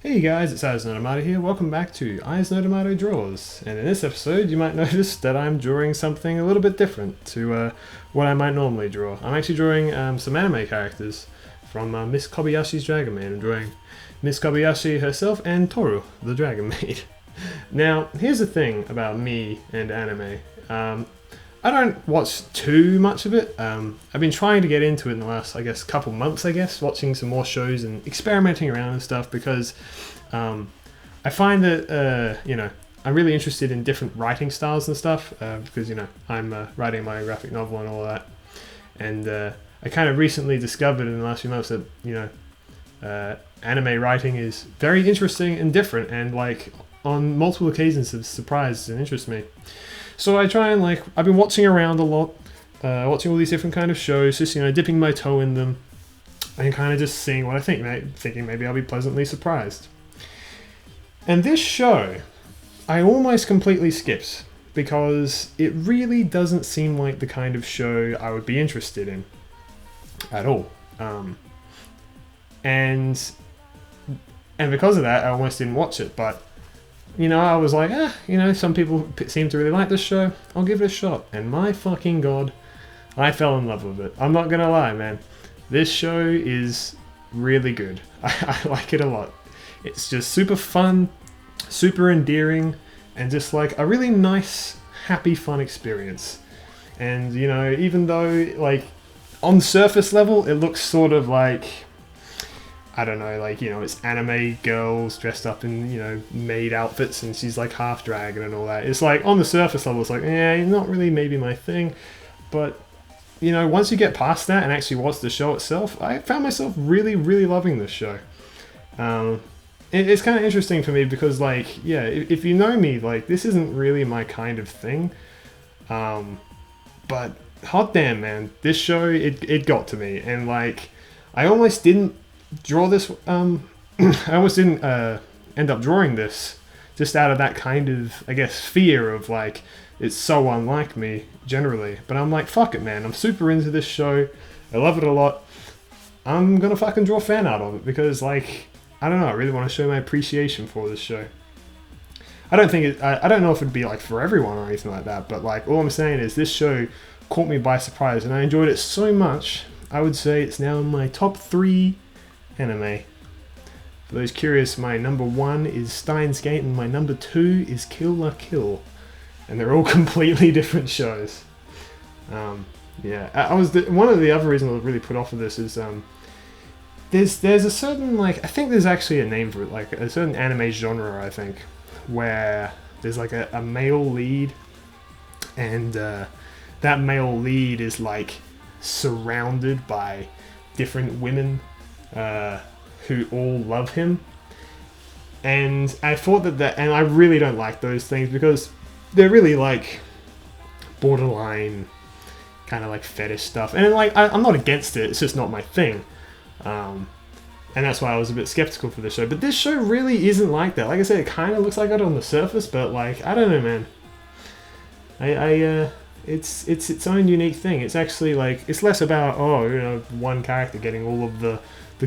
Hey guys, it's Ihasnotomato here. Welcome back to Ihasnotomato Draws. And in this episode, you might notice that I'm drawing something a little bit different to what I might normally draw. I'm actually drawing some anime characters from Miss Kobayashi's Dragon Maid. I'm drawing Miss Kobayashi herself and Tohru, the Dragon Maid. Now, here's the thing about me and anime. I don't watch too much of it. I've been trying to get into it in the last, couple months, watching some more shows and experimenting around and stuff because I find that, I'm really interested in different writing styles and stuff because, I'm writing my graphic novel and all that. And I kind of recently discovered in the last few months that, anime writing is very interesting and different and, on multiple occasions have surprised and interested me. So I try and I've been watching around a lot, watching all these different kind of shows, just, dipping my toe in them and kind of just seeing what I think, thinking maybe I'll be pleasantly surprised. And this show, I almost completely skipped because it really doesn't seem like the kind of show I would be interested in at all. And because of that, I almost didn't watch it, but I was like, some people seem to really like this show. I'll give it a shot. And my fucking god, I fell in love with it. I'm not gonna lie, man. This show is really good. I like it a lot. It's just super fun, super endearing, and just a really nice, happy, fun experience. And, even though, on surface level, it looks sort of I don't know, it's anime girls dressed up in, maid outfits and she's half dragon and all that. It's on the surface level, it's not really maybe my thing. But, once you get past that and actually watch the show itself, I found myself really, really loving this show. It's kind of interesting for me because, if you know me, this isn't really my kind of thing. But, hot damn, man, this show, it got to me. And, I almost didn't draw this. I almost didn't end up drawing this just out of that kind of, fear of it's so unlike me generally. But I'm like, fuck it, man. I'm super into this show. I love it a lot. I'm gonna fucking draw fan art of it because, I don't know. I really want to show my appreciation for this show. I don't think I don't know if it'd be for everyone or anything like that. But all I'm saying is this show caught me by surprise and I enjoyed it so much. I would say it's now in my top 3 anime. For those curious, my number 1 is Steins Gate and my number 2 is Kill La Kill, and they're all completely different shows. One of the other reasons I was really put off of this is there's a certain I think there's actually a name for it, a certain anime genre I think where there's a male lead and that male lead is surrounded by different women who all love him, and I thought that and I really don't like those things because they're really borderline kind of fetish stuff, and I'm not against it, it's just not my thing, and that's why I was a bit skeptical for this show. But this show really isn't like that. Like I said, it kind of looks like it on the surface, but I don't know, man. It's its own unique thing. It's actually it's less about one character getting all of the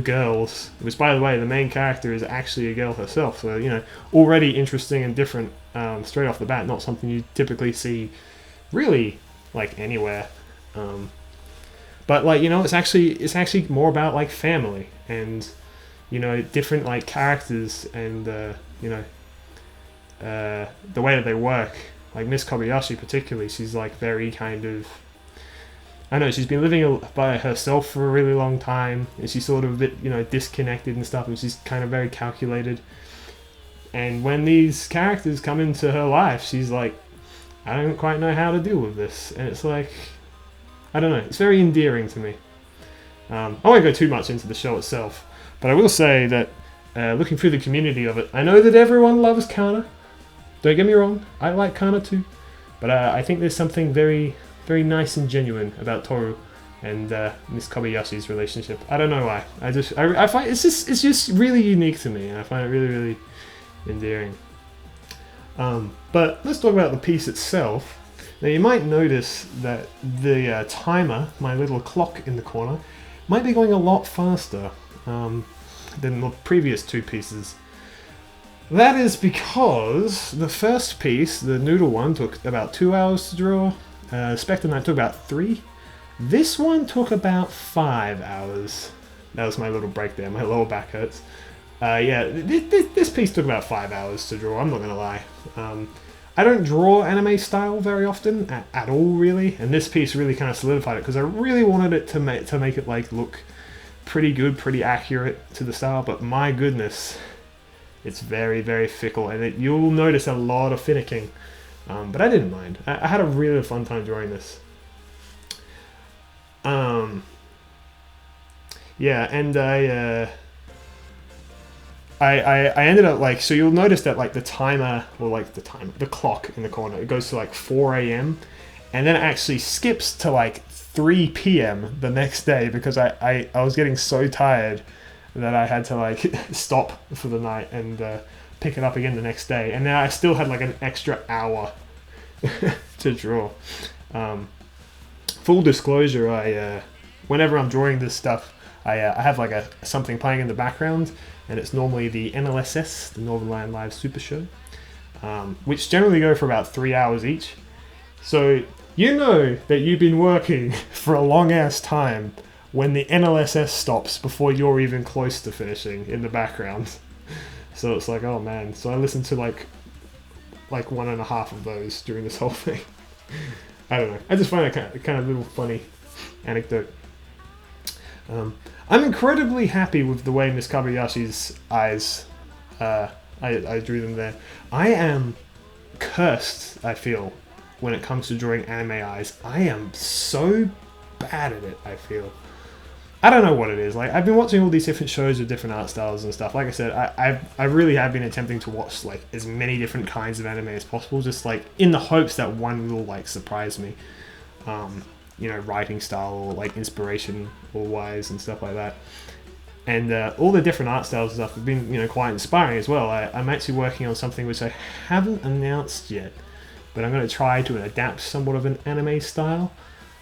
girls, which by the way the main character is actually a girl herself, so already interesting and different straight off the bat, not something you typically see really anywhere. But it's actually more about family and different characters and the way that they work. Miss Kobayashi particularly, she's very kind of, I know she's been living by herself for a really long time, and she's sort of a bit, disconnected and stuff, and she's kind of very calculated. And when these characters come into her life, she's I don't quite know how to deal with this. And it's I don't know, it's very endearing to me. I won't go too much into the show itself, but I will say that looking through the community of it, I know that everyone loves Kana. Don't get me wrong, I like Kana too, but I think there's something very, very nice and genuine about Tohru and Miss Kobayashi's relationship. I don't know why. I find it's just really unique to me, and I find it really, really endearing. But let's talk about the piece itself. Now you might notice that the timer, my little clock in the corner, might be going a lot faster than the previous 2 pieces. That is because the first piece, the noodle one, took about 2 hours to draw. Spectre Knight took about 3. This one took about 5 hours. That was my little break there. My lower back hurts. Yeah, this piece took about 5 hours to draw. I'm not gonna lie. I don't draw anime style very often at all, really. And this piece really kind of solidified it because I really wanted it to make it like look pretty good, pretty accurate to the style. But my goodness, it's very, very fickle, and you'll notice a lot of finicking. But I didn't mind. I had a really fun time drawing this. Yeah, and I ended up like, so you'll notice that like the timer, or like the clock in the corner, it goes to like 4 a.m. and then it actually skips to like 3 p.m. the next day because I was getting so tired that I had to like stop for the night and pick it up again the next day. And now I still had like an extra hour to draw. Full disclosure, whenever I'm drawing this stuff, I have like something playing in the background, and it's normally the NLSS, the Northern Lion Live Super Show, which generally go for about 3 hours each. So you know that you've been working for a long ass time when the NLSS stops before you're even close to finishing in the background. So it's like, oh man. So I listened to like 1.5 of those during this whole thing. I don't know. I just find it kind of little funny anecdote. I'm incredibly happy with the way Miss Kobayashi's eyes, I drew them there. I am cursed, I feel, when it comes to drawing anime eyes. I am so bad at it, I feel. I don't know what it is. Like, I've been watching all these different shows with different art styles and stuff. Like I said, I really have been attempting to watch like as many different kinds of anime as possible, just like in the hopes that one will like surprise me. You know, writing style or like inspiration or wise and stuff like that. And all the different art styles and stuff have been, you know, quite inspiring as well. I'm actually working on something which I haven't announced yet, but I'm going to try to adapt somewhat of an anime style.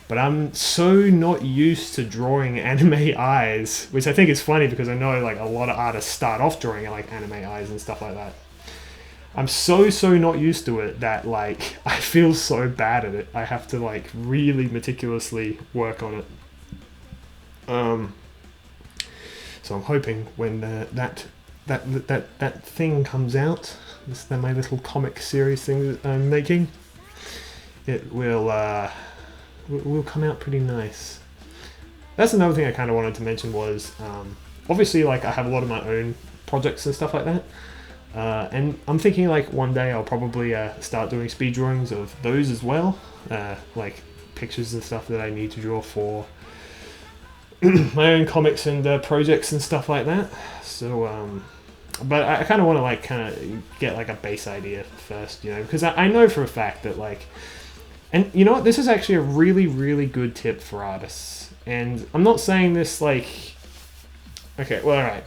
But I'm so not used to drawing anime eyes, which I think is funny because I know like a lot of artists start off drawing like anime eyes and stuff like that. I'm so not used to it that like I feel so bad at it. I have to like really meticulously work on it. So I'm hoping when that thing comes out, my little comic series thing that I'm making, it will come out pretty nice. That's another thing I kind of wanted to mention was obviously like I have a lot of my own projects and stuff like that. And I'm thinking like one day I'll probably start doing speed drawings of those as well, like pictures and stuff that I need to draw for my own comics and projects and stuff like that. So, but I kind of want to like kind of get like a base idea first, you know, because I know for a fact that like, and you know what, this is actually a really good tip for artists. And I'm not saying this like, okay, well, all right.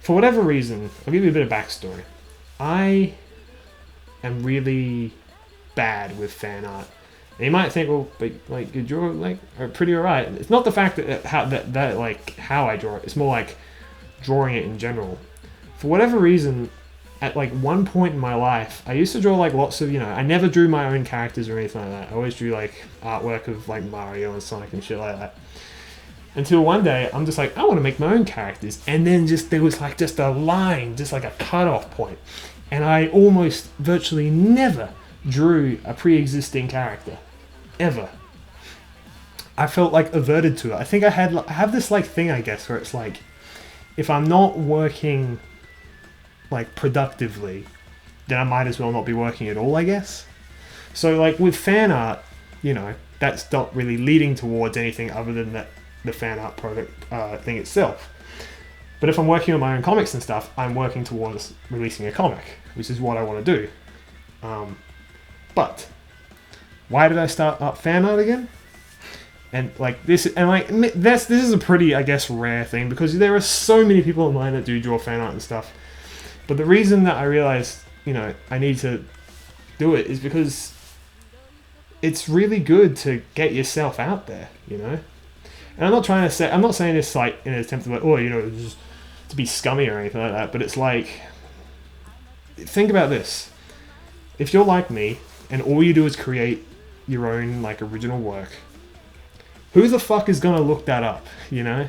For whatever reason, I'll give you a bit of backstory. I am really bad with fan art. And you might think, well, but like you draw like are pretty alright. It's not the fact that how I draw it. It's more like drawing it in general. For whatever reason, at like one point in my life, I used to draw like lots of, you know, I never drew my own characters or anything like that. I always drew like artwork of like Mario and Sonic and shit like that. Until one day, I'm just like, I want to make my own characters. And then there was like just a line, just like a cutoff point. And I almost virtually never drew a pre-existing character. Ever. I felt like averted to it. I think I have this like thing, I guess, where it's like, if I'm not working like productively, then I might as well not be working at all, I guess. So like with fan art, you know, that's not really leading towards anything other than the fan art product thing itself. But if I'm working on my own comics and stuff, I'm working towards releasing a comic, which is what I want to do. But why did I start up fan art again? And like this, and like this is a pretty, I guess, rare thing because there are so many people online that do draw fan art and stuff. But the reason that I realized, you know, I need to do it is because it's really good to get yourself out there, you know. And I'm not saying this like in an attempt to like, oh, you know, just to be scummy or anything like that. But it's like, think about this. If you're like me, and all you do is create your own, like, original work, who the fuck is gonna look that up, you know?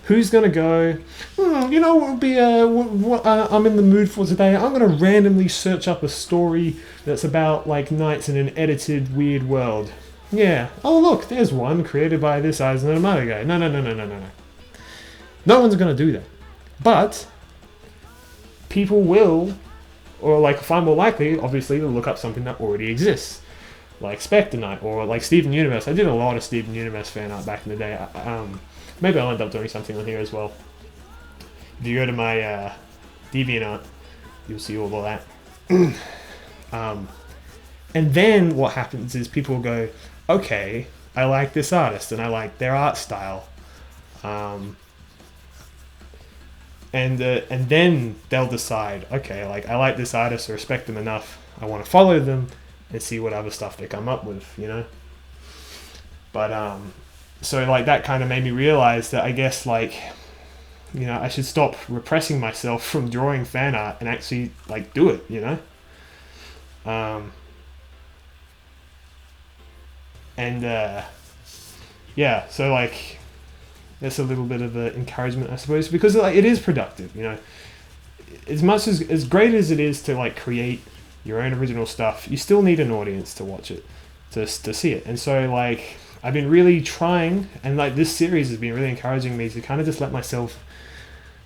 Who's gonna go, you know what would be, what I'm in the mood for today? I'm gonna randomly search up a story that's about, like, knights in an edited, weird world. Yeah. Oh, look, there's one created by this Ihasnotomato guy. No. No one's gonna do that. But people will, or like far more likely, obviously, to look up something that already exists, like Spectre Knight or like Steven Universe. I did a lot of Steven Universe fan art back in the day. Maybe I'll end up doing something on here as well. If you go to my DeviantArt, you'll see all of that. And then what happens is people will go, okay, I like this artist and I like their art style. And then they'll decide, okay, like, I like this artist, I respect them enough, I want to follow them and see what other stuff they come up with, you know? But, so, like, that kind of made me realize that I guess, like, you know, I should stop repressing myself from drawing fan art and actually, like, do it, you know? Yeah, so, like, that's a little bit of an encouragement, I suppose, because, like, it is productive, you know. As much as great as it is to, like, create your own original stuff, you still need an audience to watch it, to see it. And so, like, I've been really trying, and, like, this series has been really encouraging me to kind of just let myself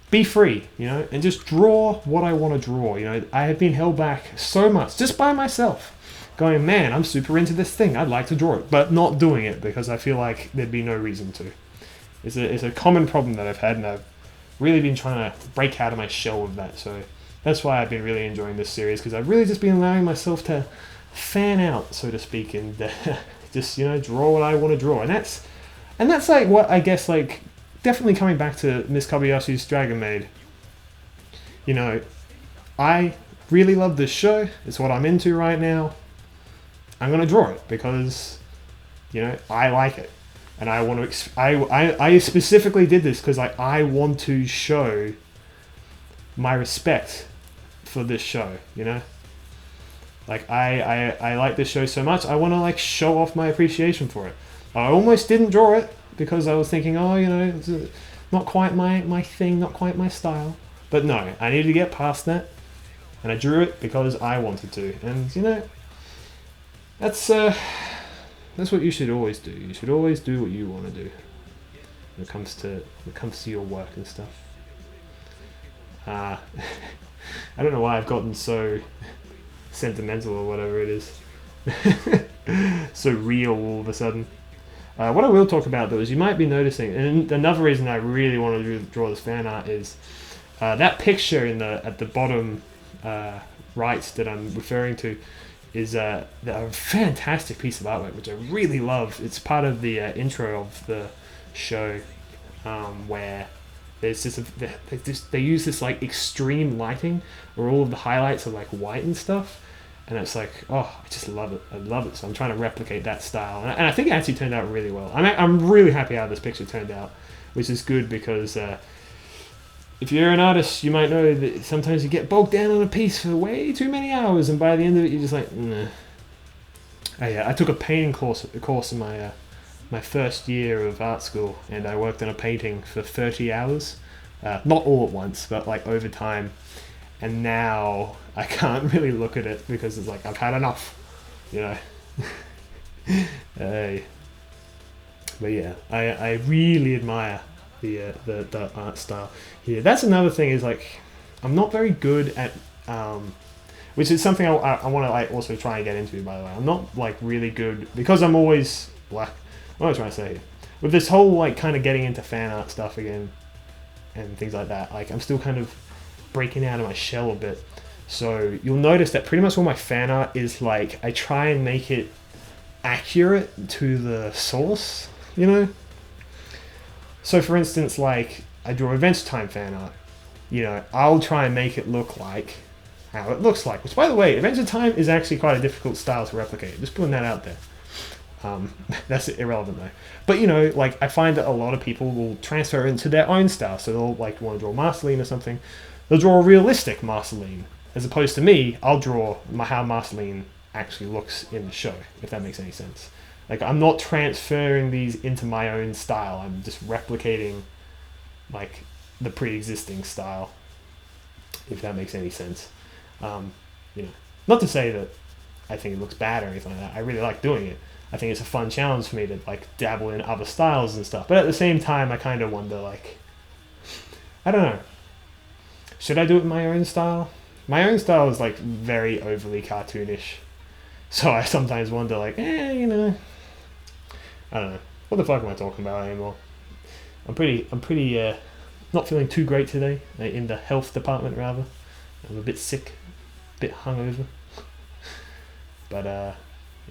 be free, you know, and just draw what I want to draw. You know, I have been held back so much just by myself, going, man, I'm super into this thing, I'd like to draw it, but not doing it because I feel like there'd be no reason to. It's a common problem that I've had, and I've really been trying to break out of my shell with that. So that's why I've been really enjoying this series, because I've really just been allowing myself to fan out, so to speak, and just, you know, draw what I want to draw. And that's like what I guess, like, definitely coming back to Miss Kobayashi's Dragon Maid. You know, I really love this show. It's what I'm into right now. I'm gonna draw it because, you know, I like it. And I want to. I specifically did this because I want to show my respect for this show. You know, like I like this show so much. I want to, like, show off my appreciation for it. I almost didn't draw it because I was thinking, oh, you know, it's not quite my thing, not quite my style. But no, I needed to get past that, and I drew it because I wanted to. And, you know, that's what you should always do. You should always do what you want to do when it comes to your work and stuff. I don't know why I've gotten so sentimental or whatever it is. So real all of a sudden. What I will talk about, though, is you might be noticing, and another reason I really want to draw this fan art is that picture at the bottom right that I'm referring to is a fantastic piece of artwork, which I really love. It's part of the intro of the show, where there's they use this, like, extreme lighting where all of the highlights are, like, white and stuff, and it's like, oh, I just love it. I love it. So I'm trying to replicate that style, and I think it actually turned out really well. I'm really happy how this picture turned out, which is good because if you're an artist, you might know that sometimes you get bogged down on a piece for way too many hours, and by the end of it, you're just like, nah. Oh, yeah, I took a painting course in my first year of art school, and I worked on a painting for 30 hours. Not all at once, but, like, over time. And now I can't really look at it because it's like, I've had enough, you know. But yeah, I really admire the art style here. That's another thing, is, like, I'm not very good at which is something I want to, like, also try and get into, by the way. I'm not, like, really good because I'm always black. What am I trying to say here? With this whole, like, kind of getting into fan art stuff again and things like that, like, I'm still kind of breaking out of my shell a bit. So you'll notice that pretty much all my fan art is, like, I try and make it accurate to the source, you know? So, for instance, like, I draw Adventure Time fan art. You know, I'll try and make it look like how it looks like. Which, by the way, Adventure Time is actually quite a difficult style to replicate. Just putting that out there. That's irrelevant, though. But, you know, like, I find that a lot of people will transfer into their own style. So they'll, like, want to draw Marceline or something. They'll draw a realistic Marceline. as opposed to me, I'll draw how Marceline actually looks in the show, if that makes any sense. Like, I'm not transferring these into my own style. I'm just replicating, like, the pre-existing style, if that makes any sense. You know, not to say that I think it looks bad or anything like that. I really like doing it. I think it's a fun challenge for me to, like, dabble in other styles and stuff. But at the same time, I kind of wonder, like, I don't know. Should I do it in my own style? My own style is, like, very overly cartoonish. So I sometimes wonder, like, you know, I don't know. What the fuck am I talking about anymore? I'm pretty not feeling too great today, in the health department rather. I'm a bit sick, a bit hungover. But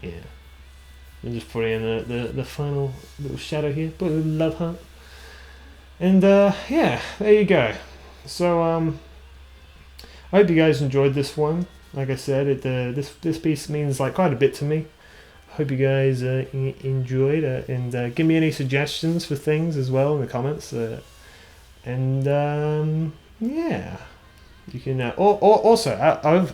yeah. I'm just putting in the final little shadow here, put a little love heart. And yeah, there you go. So I hope you guys enjoyed this one. Like I said, this piece means, like, quite a bit to me. Hope you guys enjoyed, and give me any suggestions for things as well in the comments. And yeah, you can. Also,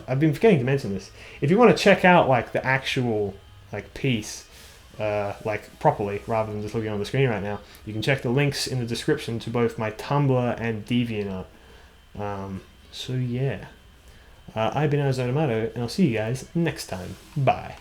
I've been forgetting to mention this. If you want to check out, like, the actual, like, piece, like, properly, rather than just looking on the screen right now, you can check the links in the description to both my Tumblr and DeviantArt. So yeah, I've been Ihasnotomato, and I'll see you guys next time. Bye.